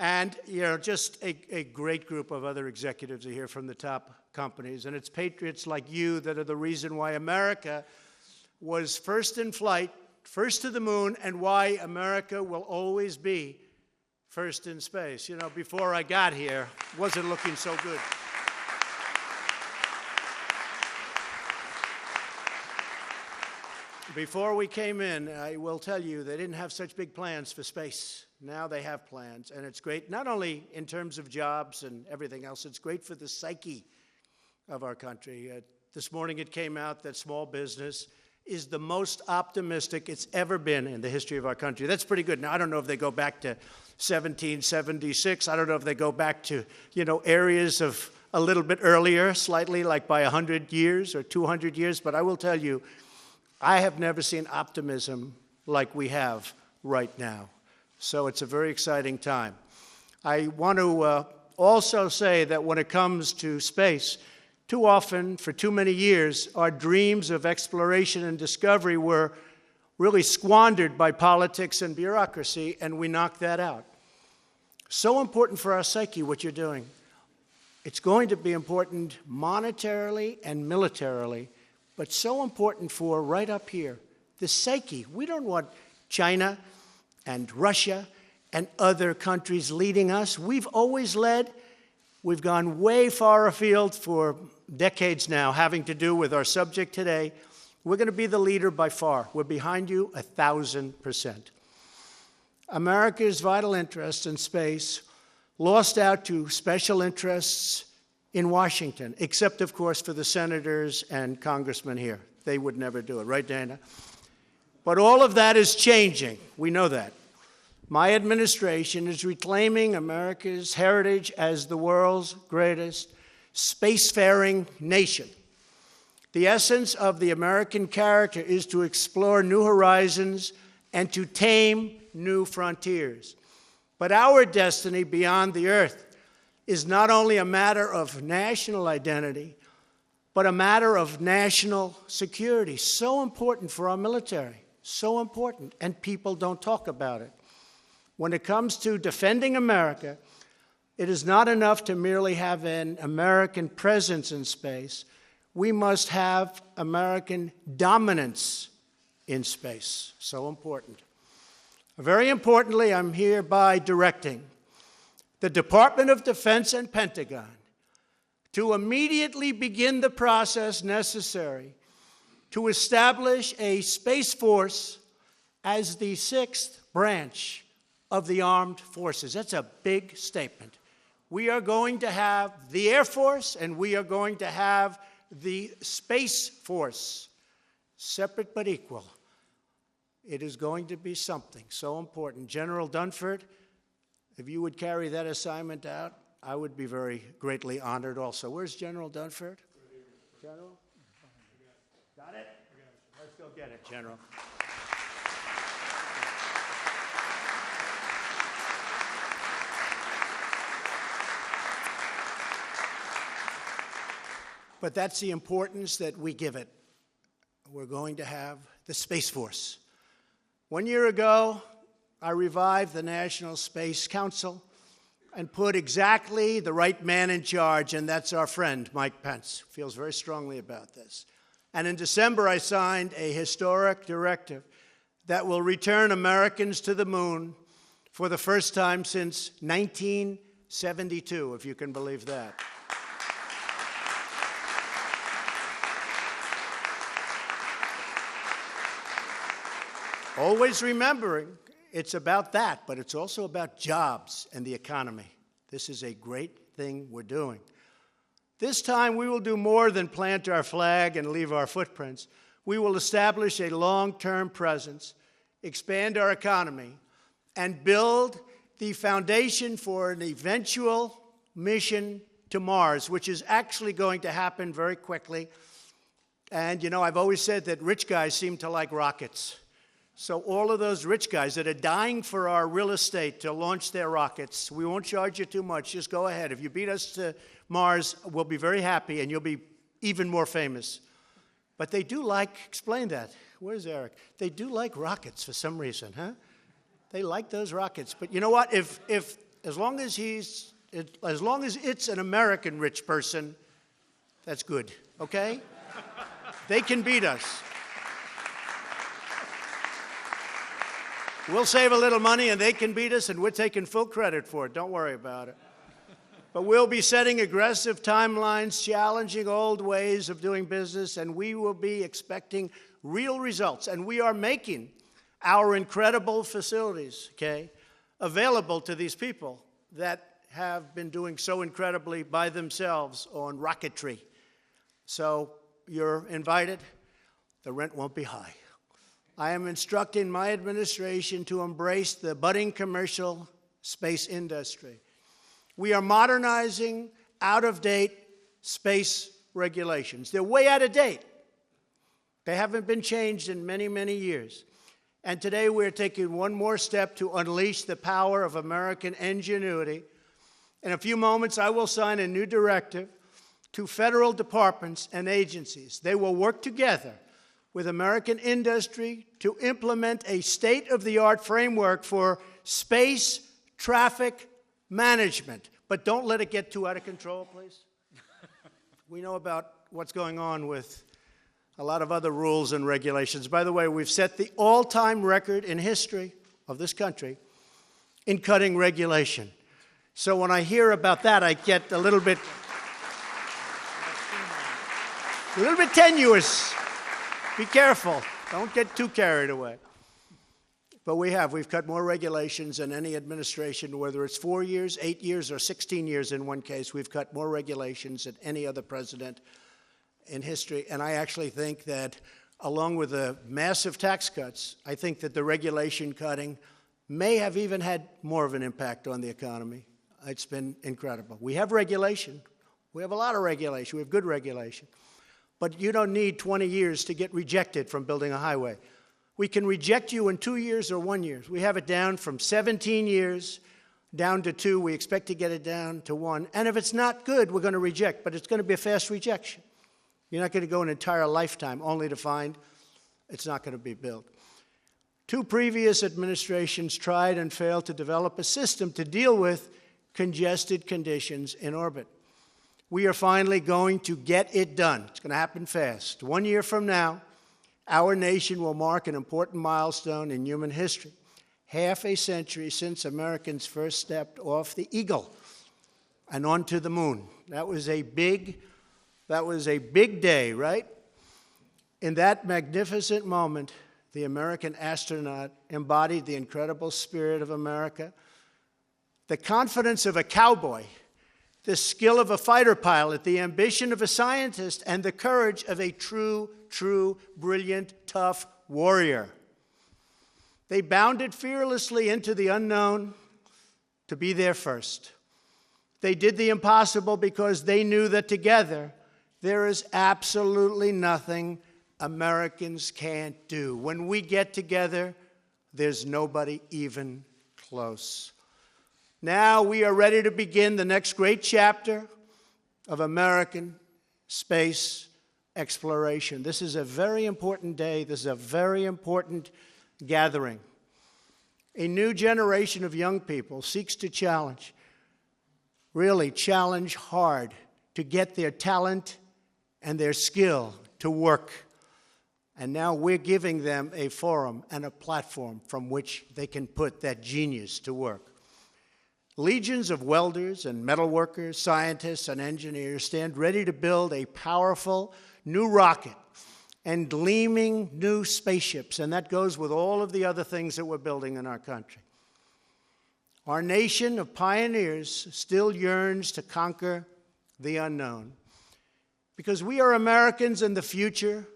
And, just a great group of other executives are here from the top companies. And it's patriots like you that are the reason why America was first in flight, first to the moon, and why America will always be first in space. Before I got here, it wasn't looking so good. Before we came in, I will tell you, they didn't have such big plans for space. Now they have plans, and it's great, not only in terms of jobs and everything else, it's great for the psyche of our country. This morning it came out that small business is the most optimistic it's ever been in the history of our country. That's pretty good. Now, I don't know if they go back to 1776. I don't know if they go back to, areas of a little bit earlier, slightly, like by 100 years or 200 years, but I will tell you, I have never seen optimism like we have right now. So it's a very exciting time. I want to also say that when it comes to space, too often, for too many years, our dreams of exploration and discovery were really squandered by politics and bureaucracy, and we knocked that out. So important for our psyche, what you're doing. It's going to be important monetarily and militarily, but so important for right up here, the psyche. We don't want China and Russia and other countries leading us. We've always led. We've gone way far afield for decades now, having to do with our subject today. We're going to be the leader by far. We're behind you 1,000%. America's vital interests in space lost out to special interests in Washington, except, of course, for the senators and congressmen here. They would never do it, right, Dana? But all of that is changing. We know that. My administration is reclaiming America's heritage as the world's greatest spacefaring nation. The essence of the American character is to explore new horizons and to tame new frontiers. But our destiny beyond the Earth is not only a matter of national identity, but a matter of national security. So important for our military, so important, and people don't talk about it. When it comes to defending America, it is not enough to merely have an American presence in space. We must have American dominance in space. So important. Very importantly, I'm hereby directing the Department of Defense and Pentagon to immediately begin the process necessary to establish a Space Force as the sixth branch of the armed forces. That's a big statement. We are going to have the Air Force and we are going to have the Space Force, separate but equal. It is going to be something so important. General Dunford, if you would carry that assignment out, I would be very greatly honored also. Where's General Dunford? General? Got it? Let's go get it, General. But that's the importance that we give it. We're going to have the Space Force. 1 year ago, I revived the National Space Council and put exactly the right man in charge, and that's our friend, Mike Pence. Feels very strongly about this. And in December, I signed a historic directive that will return Americans to the moon for the first time since 1972, if you can believe that. Always remembering it's about that, but it's also about jobs and the economy. This is a great thing we're doing. This time we will do more than plant our flag and leave our footprints. We will establish a long-term presence, expand our economy, and build the foundation for an eventual mission to Mars, which is actually going to happen very quickly. And, I've always said that rich guys seem to like rockets. So all of those rich guys that are dying for our real estate to launch their rockets, we won't charge you too much. Just go ahead. If you beat us to Mars, we'll be very happy, and you'll be even more famous. But they do explain that. Where's Eric? They do like rockets for some reason, huh? They like those rockets. But you know what? If as long as it's an American rich person, that's good, okay? They can beat us. We'll save a little money and they can beat us, and we're taking full credit for it. Don't worry about it. But we'll be setting aggressive timelines, challenging old ways of doing business, and we will be expecting real results. And we are making our incredible facilities, okay, available to these people that have been doing so incredibly by themselves on rocketry. So you're invited. The rent won't be high. I am instructing my administration to embrace the budding commercial space industry. We are modernizing out-of-date space regulations. They're way out of date. They haven't been changed in many, many years. And today we're taking one more step to unleash the power of American ingenuity. In a few moments, I will sign a new directive to federal departments and agencies. They will work together with American industry to implement a state-of-the-art framework for space traffic management. But don't let it get too out of control, please. We know about what's going on with a lot of other rules and regulations. By the way, we've set the all-time record in history of this country in cutting regulation. So when I hear about that, I get a little bit tenuous. Be careful. Don't get too carried away. But we've cut more regulations than any administration, whether it's 4 years, 8 years, or 16 years in one case. We've cut more regulations than any other president in history. And I actually think that, along with the massive tax cuts, I think that the regulation cutting may have even had more of an impact on the economy. It's been incredible. We have regulation. We have a lot of regulation. We have good regulation. But you don't need 20 years to get rejected from building a highway. We can reject you in 2 years or 1 year. We have it down from 17 years down to 2. We expect to get it down to 1. And if it's not good, we're going to reject. But it's going to be a fast rejection. You're not going to go an entire lifetime only to find it's not going to be built. 2 previous administrations tried and failed to develop a system to deal with congested conditions in orbit. We are finally going to get it done. It's going to happen fast. 1 year from now, our nation will mark an important milestone in human history. Half a century since Americans first stepped off the Eagle and onto the moon. That was a big day, right? In that magnificent moment, the American astronaut embodied the incredible spirit of America, the confidence of a cowboy, the skill of a fighter pilot, the ambition of a scientist, and the courage of a true, brilliant, tough warrior. They bounded fearlessly into the unknown to be there first. They did the impossible because they knew that together there is absolutely nothing Americans can't do. When we get together, there's nobody even close. Now we are ready to begin the next great chapter of American space exploration. This is a very important day. This is a very important gathering. A new generation of young people seeks to challenge, really challenge hard, to get their talent and their skill to work. And now we're giving them a forum and a platform from which they can put that genius to work. Legions of welders and metalworkers, scientists and engineers stand ready to build a powerful new rocket and gleaming new spaceships, and that goes with all of the other things that we're building in our country. Our nation of pioneers still yearns to conquer the unknown because we are Americans and the future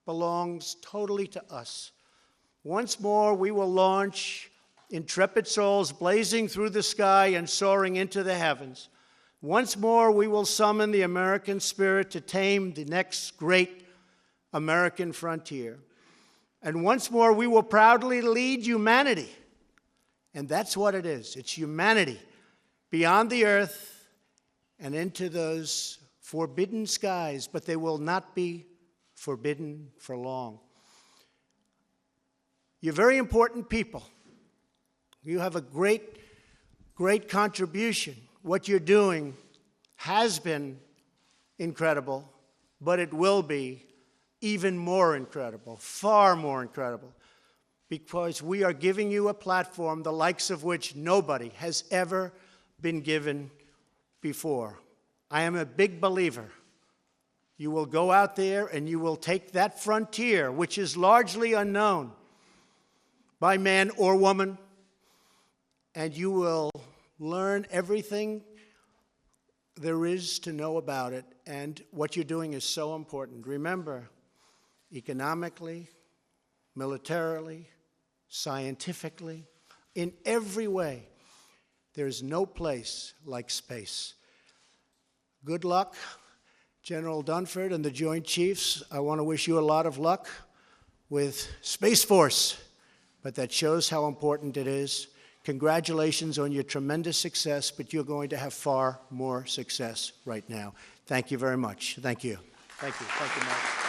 belongs totally to us. Once more, we will launch intrepid souls blazing through the sky and soaring into the heavens. Once more, we will summon the American spirit to tame the next great American frontier. And once more, we will proudly lead humanity. And that's what it is. It's humanity beyond the earth and into those forbidden skies, but they will not be forbidden for long. You're very important people. You have a great great contribution. What you're doing has been incredible, but it will be even more incredible, far more incredible, because we are giving you a platform the likes of which nobody has ever been given before. I am a big believer. You will go out there and you will take that frontier, which is largely unknown by man or woman, and you will learn everything there is to know about it. And what you're doing is so important. Remember, economically, militarily, scientifically, in every way, there's no place like space. Good luck, General Dunford and the Joint Chiefs. I want to wish you a lot of luck with Space Force, but that shows how important it is. Congratulations on your tremendous success, but you're going to have far more success right now. Thank you very much. Thank you. Thank you. Thank you, Mark.